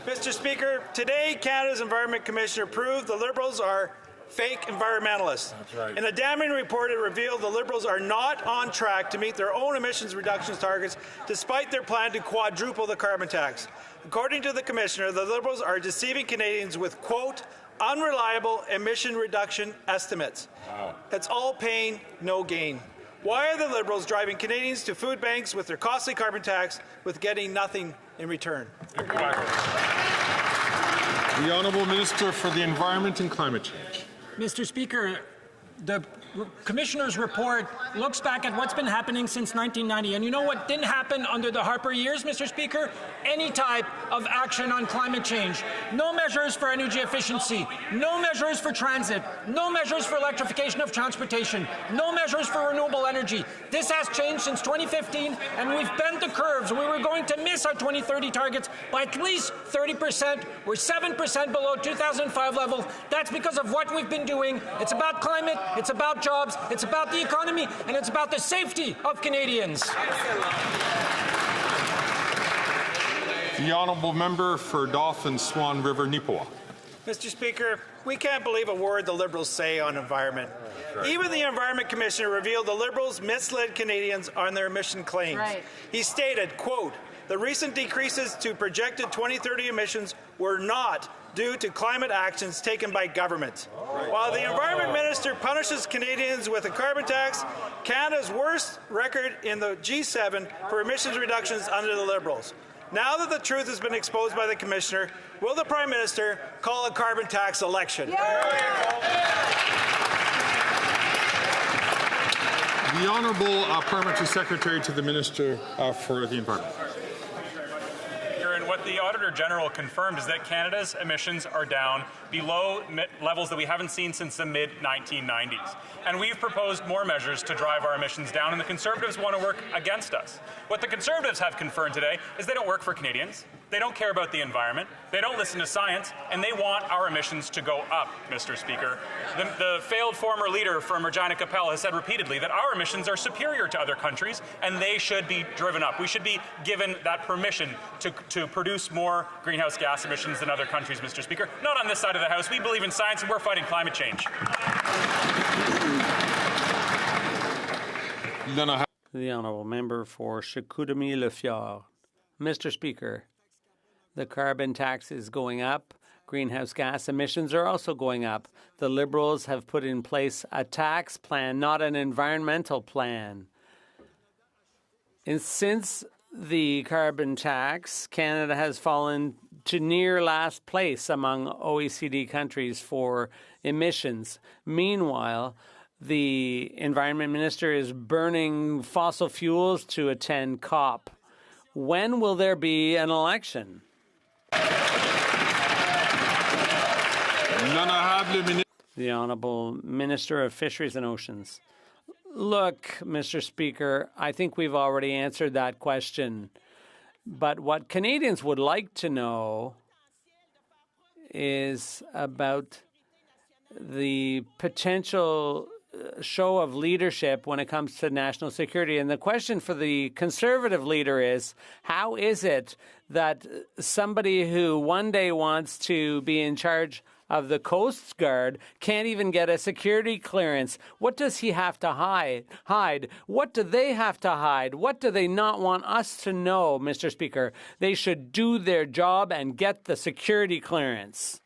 Mr. Speaker, today Canada's Environment Commissioner proved the Liberals are fake environmentalists. That's right. In a damning report, it revealed the Liberals are not on track to meet their own emissions reductions targets, despite their plan to quadruple the carbon tax. According to the Commissioner, the Liberals are deceiving Canadians with, quote, unreliable emission reduction estimates. Wow. It's all pain, no gain. Why are the Liberals driving Canadians to food banks with their costly carbon tax with getting nothing in return? The Honourable Minister for the Environment and Climate Change. Mr. Speaker, the Commissioner's report looks back at what's been happening since 1990. And you know what didn't happen under the Harper years, Mr. Speaker? Any type of action on climate change. No measures for energy efficiency. No measures for transit. No measures for electrification of transportation. No measures for renewable energy. This has changed since 2015, and we've bent the curves. We were going to miss our 2030 targets by at least 30%. We're 7% below 2005 levels. That's because of what we've been doing. It's about climate. It's about jobs, it's about the economy, and it's about the safety of Canadians. The Honourable Member for Dauphin Swan River Nipawin. Mr. Speaker, we can't believe a word the Liberals say on environment. Right. Even the Environment Commissioner revealed the Liberals misled Canadians on their emission claims. Right. He stated, quote, the recent decreases to projected 2030 emissions were not due to climate actions taken by government. Right. While the Environment Minister punishes Canadians with a carbon tax, Canada's worst record in the G7 for emissions reductions under the Liberals. Now that the truth has been exposed by the Commissioner, will the Prime Minister call a carbon tax election? The Honourable Parliamentary Secretary to the Minister for the Environment. What the Auditor General confirmed is that Canada's emissions are down below levels that we haven't seen since the mid-1990s. And we've proposed more measures to drive our emissions down, and the Conservatives want to work against us. What the Conservatives have confirmed today is they don't work for Canadians, they don't care about the environment, they don't listen to science, and they want our emissions to go up, Mr. Speaker. The failed former leader from Regina Capel has said repeatedly that our emissions are superior to other countries, and they should be driven up. We should be given that permission to produce more greenhouse gas emissions than other countries, Mr. Speaker. Not on this side of the House. We believe in science, and we're fighting climate change. The Honourable Member for Chicoutimi-Le-Fjord. Mr. Speaker, the carbon tax is going up. Greenhouse gas emissions are also going up. The Liberals have put in place a tax plan, not an environmental plan. And since the carbon tax, Canada has fallen to near last place among OECD countries for emissions. Meanwhile, the Environment Minister is burning fossil fuels to attend COP. When will there be an election? The Honourable Minister of Fisheries and Oceans. Look, Mr. Speaker, I think we've already answered that question. But what Canadians would like to know is about the potential show of leadership when it comes to national security. And the question for the Conservative leader is, how is it that somebody who one day wants to be in charge of the Coast Guard can't even get a security clearance? What does he have to hide? What do they have to hide? What do they not want us to know, Mr. Speaker? They should do their job and get the security clearance.